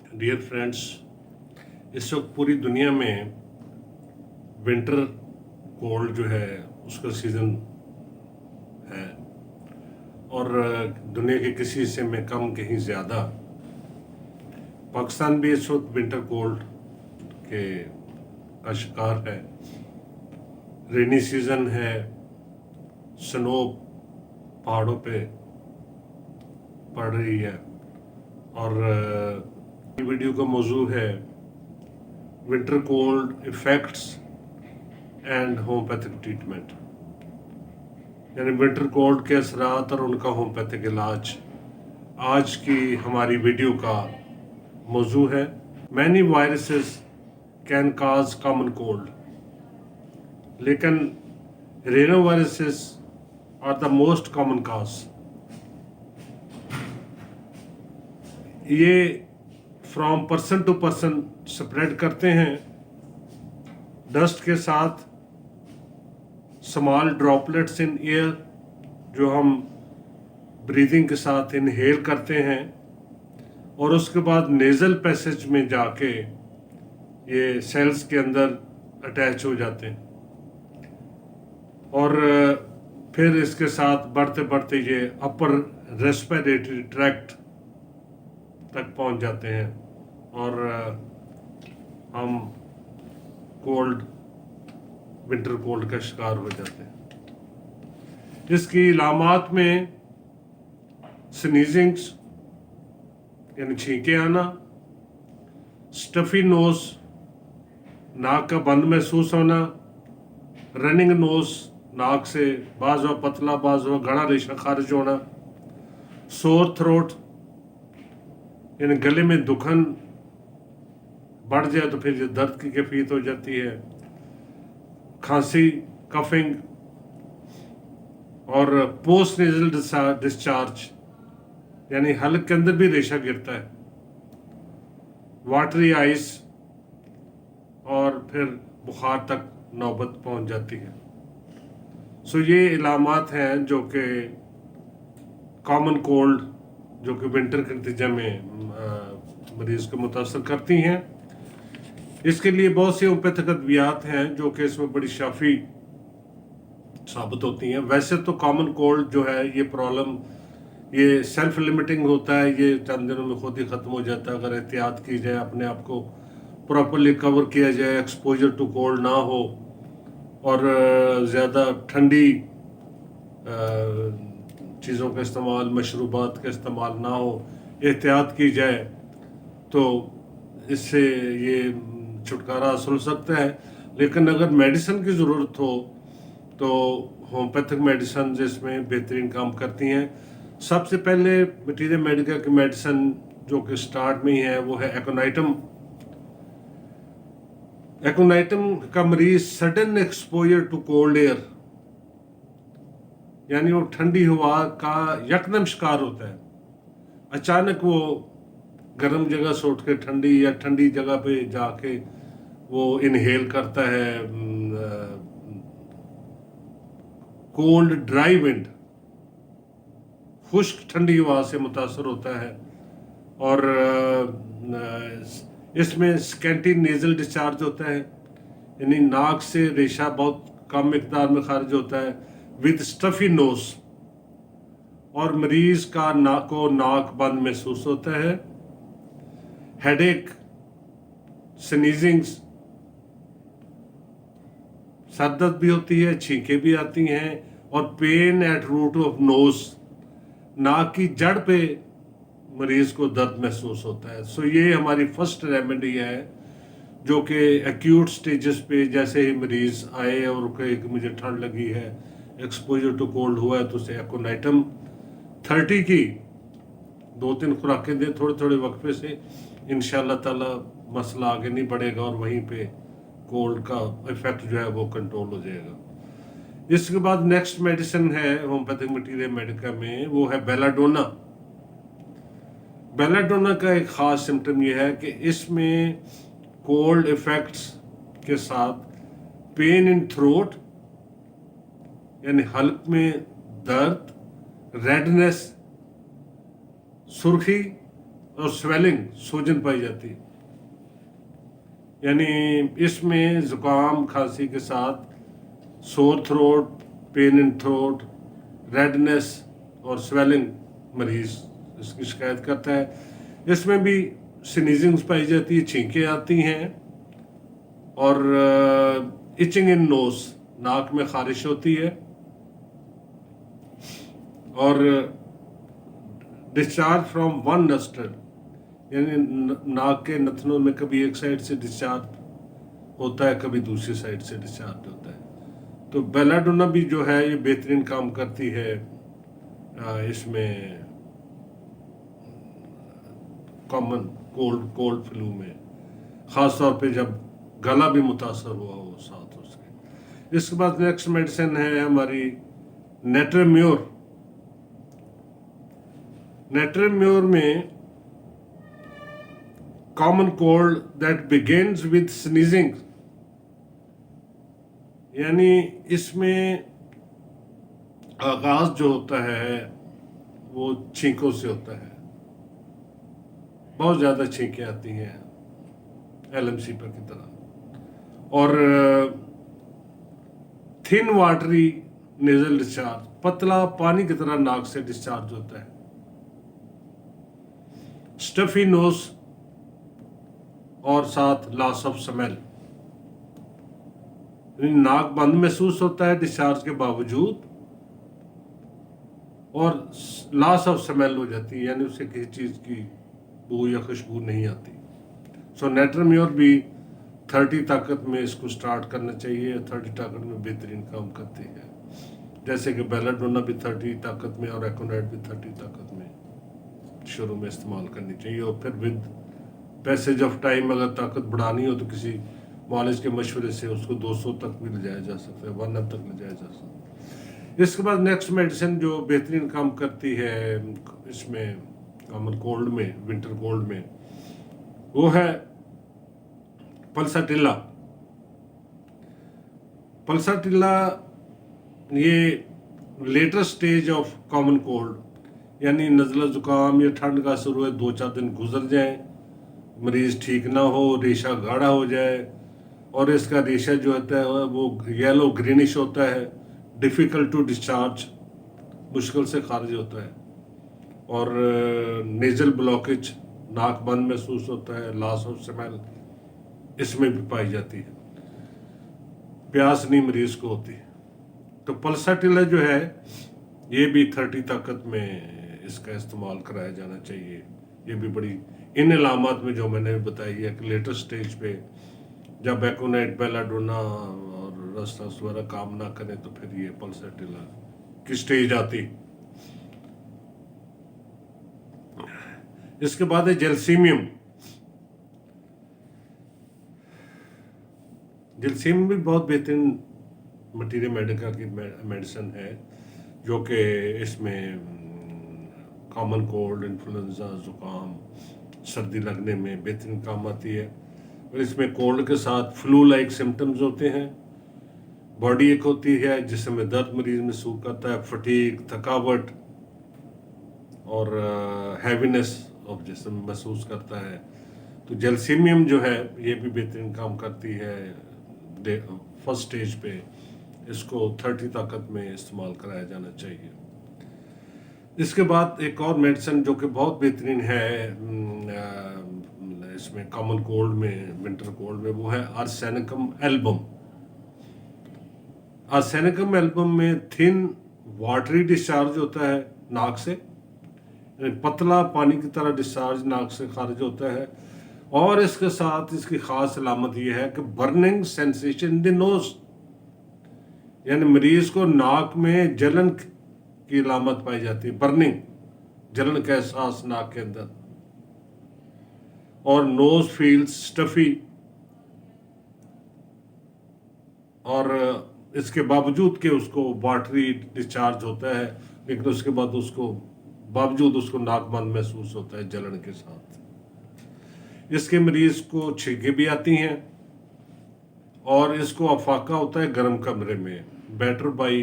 Dear friends, इस वक्त पूरी दुनिया में विंटर कोल्ड जो है उसका सीज़न है और दुनिया के किसी हिस्से में कम कहीं ज़्यादा। पाकिस्तान भी इस वक्त विंटर कोल्ड के का शिकार है। रेनी सीज़न है, स्नो पहाड़ों पे पड़ रही है और वीडियो का मौजू है winter cold effects and homeopathic treatment, यानी विंटर कोल्ड के असरात और उनका होम्योपैथिक इलाज आज की हमारी वीडियो का मौजू है। Many viruses can cause common cold, लेकिन rhino viruses are the most common cause. ये from person to person spread करते हैं डस्ट के साथ, स्मॉल ड्रॉपलेट्स इन एयर जो हम ब्रीदिंग के साथ इनहेल करते हैं और उसके बाद नेज़ल पैसेज में जाके ये सेल्स के अंदर अटैच हो जाते हैं और फिर इसके साथ बढ़ते बढ़ते ये अपर रेस्पिरेटरी ट्रैक्ट तक पहुंच जाते हैं और हम कोल्ड विंटर कोल्ड का शिकार हो जाते हैं। इसकी इलामात में स्नीजिंग्स यानी छींके आना, स्टफी नोज नाक का बंद महसूस होना, रनिंग नोज नाक से बाज व पतला बाज व घना रेशा खारिज होना, सोर थ्रोट यानी गले में दुखन बढ़ जाए तो फिर ये दर्द की कैफियत हो जाती है, खांसी, कफिंग और पोस्ट नेजल डिस्चार्ज यानी हलक के अंदर भी रेशा गिरता है, वाटरी आइस और फिर बुखार तक नौबत पहुंच जाती है। सो ये इलामात हैं जो कि कॉमन कोल्ड जो कि विंटर के नतीजे में मरीज को मुतासर करती हैं। इसके लिए बहुत सी होम्योपैथिक अद्वियात हैं जो कि इसमें बड़ी शाफी साबित होती हैं। वैसे तो कॉमन कोल्ड जो है ये प्रॉब्लम ये सेल्फ लिमिटिंग होता है, ये चंद दिनों में खुद ही ख़त्म हो जाता है अगर एहतियात की जाए, अपने आप को प्रॉपरली कवर किया जाए, एक्सपोजर टू कोल्ड ना हो और ज़्यादा ठंडी चीज़ों का इस्तेमाल, मशरूबात का इस्तेमाल ना हो, एहतियात की जाए तो इससे ये छुटकारा हासिल हो सकता है। लेकिन अगर मेडिसिन की ज़रूरत हो तो होम्योपैथिक मेडिसिन इसमें बेहतरीन काम करती हैं। सबसे पहले मटीरियल मेडिका की मेडिसिन जो कि स्टार्ट में ही है वो है एकोनाइटम। एकोनाइटम का मरीज sudden exposure to cold air यानी वो ठंडी हवा का यकदम शिकार होता है, अचानक वो गर्म जगह से उठ के ठंडी या ठंडी जगह पे जाके वो इनहेल करता है कोल्ड ड्राई विंड, खुश्क ठंडी हवा से मुतासर होता है और इसमें स्कैंटी नेजल डिस्चार्ज होता है यानी नाक से रेशा बहुत कम मिकदार में खारिज होता है विद स्टफी नोज और मरीज का नाक बंद महसूस होता है, हेडेक, स्नीजिंग्स, सर दर्द भी होती है, छींकें भी आती हैं और pain at root of nose, नाक की जड़ पे मरीज को दर्द महसूस होता है। सो ये हमारी फर्स्ट रेमेडी है जो कि एक्यूट स्टेजेस पे जैसे ही मरीज आए और कहे कि मुझे ठंड लगी है, एक्सपोजर टू कोल्ड हुआ है तो उसे एकोनाइटम 30 की 2-3 खुराकें दें थोड़े थोड़े वक्फे से, इंशाल्लाह ताला मसला आगे नहीं बढ़ेगा और वहीं पे कोल्ड का इफेक्ट जो है वो कंट्रोल हो जाएगा। इसके बाद नेक्स्ट मेडिसिन है होम्योपैथिक मटीरियल मेडिका में, वो है बेलाडोना। बेलाडोना का एक ख़ास सिम्टम ये है कि इसमें कोल्ड इफेक्ट्स के साथ पेन इन थ्रोट यानी हल्क में दर्द, रेडनेस, सुर्खी और स्वेलिंग, सूजन पाई जाती है। यानी इसमें ज़ुकाम खांसी के साथ sore throat, pain in throat, redness और स्वेलिंग मरीज इसकी शिकायत करता है। इसमें भी स्नीजिंग्स पाई जाती है, छींकें आती हैं और इचिंग इन नोज, नाक में खारिश होती है और डिस्चार्ज फ्रॉम वन नस्ट्रल, यानी नाक के नथनों में कभी एक साइड से डिस्चार्ज होता है, कभी दूसरी साइड से डिस्चार्ज होता है। तो बेलाडोना भी जो है ये बेहतरीन काम करती है इसमें कॉमन कोल्ड फ्लू में, ख़ास तौर पे जब गला भी मुतासर हुआ हो साथ उसके। इसके बाद नेक्स्ट मेडिसिन है हमारी नेट्रेम्योर। नेट्रेम्योर में common cold that begins with sneezing, यानी इसमें आगाज जो होता है वो छींकों से होता है। बहुत ज़्यादा छींकें आती हैं LMC पर की तरह, और थिन वाटरी नेजल डिस्चार्ज, पतला पानी की तरह नाक से डिस्चार्ज होता है। स्टफी नोज और साथ लॉस ऑफ स्मेल, नाक बंद महसूस होता है डिस्चार्ज के बावजूद और लॉस ऑफ स्मेल हो जाती है, यानी उसे किसी चीज़ की बू या खुशबू नहीं आती। सो नेट्रेम्योर भी 30 ताकत में इसको स्टार्ट करना चाहिए। 30 ताकत में बेहतरीन काम करती है, जैसे कि बेलाडोना भी 30 ताकत में और एकोनाइट भी 30 ताकत में शुरू में इस्तेमाल करनी चाहिए। और फिर विद पैसेज ऑफ टाइम अगर ताकत बढ़ानी हो तो किसी मालिज के मशवरे से उसको 200 तक भी ले जाया जा सकता है, 1 तक ले जाया जा सकता है। इसके बाद नेक्स्ट मेडिसिन जो बेहतरीन काम करती है इसमें कॉमन कोल्ड में, विंटर कोल्ड में, वो है पल्साटिल्ला। पल्साटिल्ला ये later stage of common cold, यानी नज़ला ज़ुकाम या ठंड का असर हुए 2-4 दिन गुजर जाएं, मरीज़ ठीक ना हो, रेशा गाढ़ा हो जाए और इसका रेशा जो होता है वो येलो ग्रीनिश होता है, डिफ़िकल्ट टू डिस्चार्ज, मुश्किल से खारिज होता है, और नेज़ल ब्लॉकेज, नाक बंद महसूस होता है, लॉस ऑफ स्मेल इसमें भी पाई जाती है, प्यास नहीं मरीज को होती। तो पल्साटिल्ला जो है ये भी 30 ताकत में इसका इस्तेमाल कराया जाना चाहिए। ये भी बड़ी इन अलामात में जो मैंने बताई है कि लेटर स्टेज पे जब एकोनाइट, बेलाडोना और रस्टास वगैरह काम ना करें तो फिर ये पल्साटिल्ला की स्टेज आती। इसके बाद है जेलसीमियम। जेलसीमियम भी बहुत बेहतरीन मटीरियल मेडिका की मेडिसिन है, जो कि इसमें कॉमन कोल्ड, इन्फ्लुएंजा, ज़ुकाम, सर्दी लगने में बेहतरीन काम आती है। और इसमें कोल्ड के साथ फ्लू लाइक सिम्टम्स होते हैं, बॉडी एक होती है जिसमें दर्द मरीज महसूस करता है, फटीग, थकावट और हैवीनेस ऑफ जिस्म महसूस करता है। तो जेलसीमियम जो है ये भी बेहतरीन काम करती है फर्स्ट स्टेज पे। इसको 30 ताकत में इस्तेमाल कराया जाना चाहिए। इसके बाद एक और मेडिसिन जो कि बहुत बेहतरीन है इसमें कॉमन कोल्ड में, विंटर कोल्ड में, वो है आर्सेनिकम एल्बम। आर्सेनिकम एल्बम में थिन वाटरी डिस्चार्ज होता है नाक से, पतला पानी की तरह डिस्चार्ज नाक से खारिज होता है, और इसके साथ इसकी खास अलामत यह है कि burning sensation in the nose, यानी मरीज को नाक में जलन की अलामत पाई जाती है, बर्निंग, जलन का एहसास नाक के अंदर, और नोज फील्स स्टफी, और इसके बावजूद कि उसको वाटरी डिस्चार्ज होता है, लेकिन उसके बाद उसको बावजूद उसको नाक बंद महसूस होता है जलन के साथ। इसके मरीज को छींकें भी आती हैं और इसको अफाका होता है गर्म कमरे में। Better by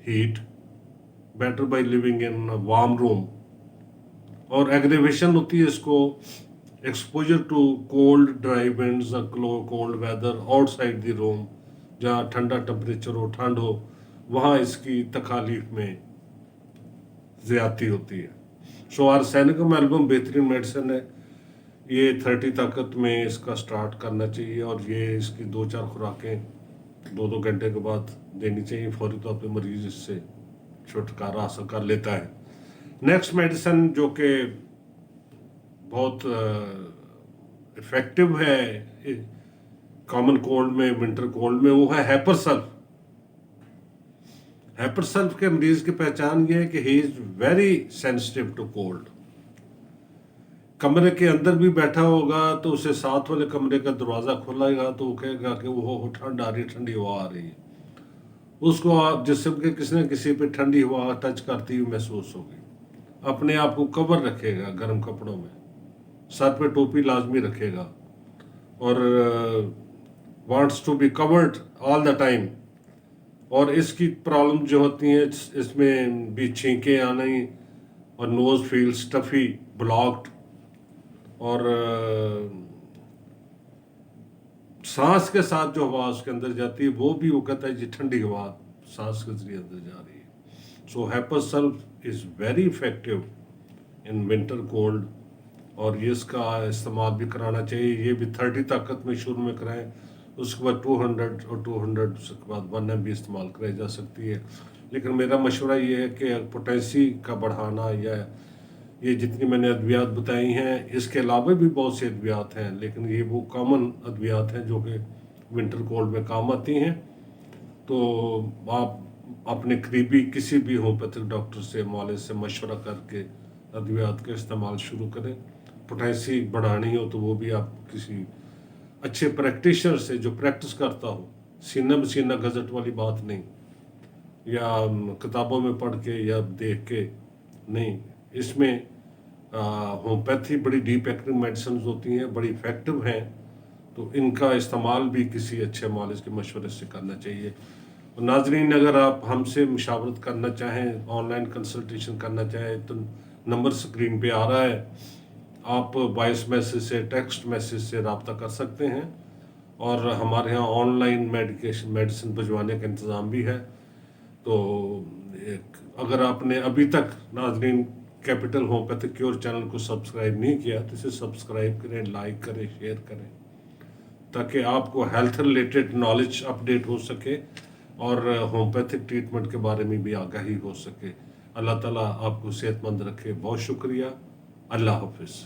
heat, better by living in warm room, और एग्रीवेशन होती है इसको exposure to cold dry winds, cold weather outside the room, जहाँ ठंडा टेम्परेचर हो, ठंड हो, वहाँ इसकी तकालीफ में ज़्यादती होती है। सो आर्सेनिकम एल्बम बेहतरीन मेडिसिन है। ये 30 ताकत में इसका स्टार्ट करना चाहिए और ये इसकी 2-4 खुराकें 2-2 घंटे के बाद देनी चाहिए। फौरी तौर पे मरीज इससे छुटकारा हासिल कर लेता है। नेक्स्ट मेडिसिन जो कि बहुत इफेक्टिव है कॉमन कोल्ड में, विंटर कोल्ड में, वो है हैपरसल्फ। हैपरसल्फ के मरीज की पहचान ये है कि he is very sensitive to cold. कमरे के अंदर भी बैठा होगा तो उसे साथ वाले कमरे का दरवाज़ा खुलाएगा तो वो कहेगा कि वो ठंड आ रही है, ठंडी हवा आ रही है। उसको आप जिसम के किसी न किसी पे ठंडी हवा टच करती हुई महसूस होगी। अपने आप को कवर रखेगा गर्म कपड़ों में, सर पे टोपी लाजमी रखेगा और wants to be covered all the time. और इसकी प्रॉब्लम जो होती है इसमें भी छींकें आना और नोज फील स्टफी, ब्लॉक्ड, और सांस के साथ जो हवा उसके अंदर जाती है वो भी वो कहता है जी ठंडी हवा सांस के जरिए अंदर जा रही है। So hepar sulph is very effective in winter cold और ये इसका इस्तेमाल भी कराना चाहिए। ये भी 30 ताकत में शुरू में कराएं, उसके बाद 200 और 200 उसके बाद 1 भी इस्तेमाल कराई जा सकती है। लेकिन मेरा मशवरा ये है कि पोटेंसी का बढ़ाना, या ये जितनी मैंने अद्वियात बताई हैं इसके अलावा भी बहुत सी अद्वियात हैं, लेकिन ये वो कॉमन अद्वियात हैं जो कि विंटर कोल्ड में काम आती हैं। तो आप अपने करीबी किसी भी होम्योपैथिक डॉक्टर से, मौलिक से मशवरा करके अद्वियात का इस्तेमाल शुरू करें। पोटेंसी बढ़ानी हो तो वो भी आप किसी अच्छे प्रैक्टिशनर से जो प्रैक्टिस करता हो, सीना बसीना गजट वाली बात नहीं, या किताबों में पढ़ के या देख के नहीं। इसमें होम्योपैथी बड़ी डीप एक्टिव मेडिसिन होती हैं, बड़ी इफेक्टिव हैं, तो इनका इस्तेमाल भी किसी अच्छे मालिज के मशवरे से करना चाहिए। और नाजरीन, अगर आप हमसे मुशावरत करना चाहें, ऑनलाइन कंसल्टेशन करना चाहें, तो नंबर स्क्रीन पे आ रहा है, आप वॉइस मैसेज से, टेक्स्ट मैसेज से रब्ता कर सकते हैं। और हमारे यहाँ ऑनलाइन मेडिसिन भिजवाने का इंतज़ाम भी है। तो अगर आपने अभी तक नाजरीन कैपिटल होम्योपैथिक क्योर चैनल को सब्सक्राइब नहीं किया तो इसे सब्सक्राइब करें, लाइक करें, शेयर करें, ताकि आपको हेल्थ रिलेटेड नॉलेज अपडेट हो सके और होम्योपैथिक ट्रीटमेंट के बारे में भी आगाही हो सके। अल्लाह ताला आपको सेहतमंद रखे। बहुत शुक्रिया। अल्लाह हाफिज़।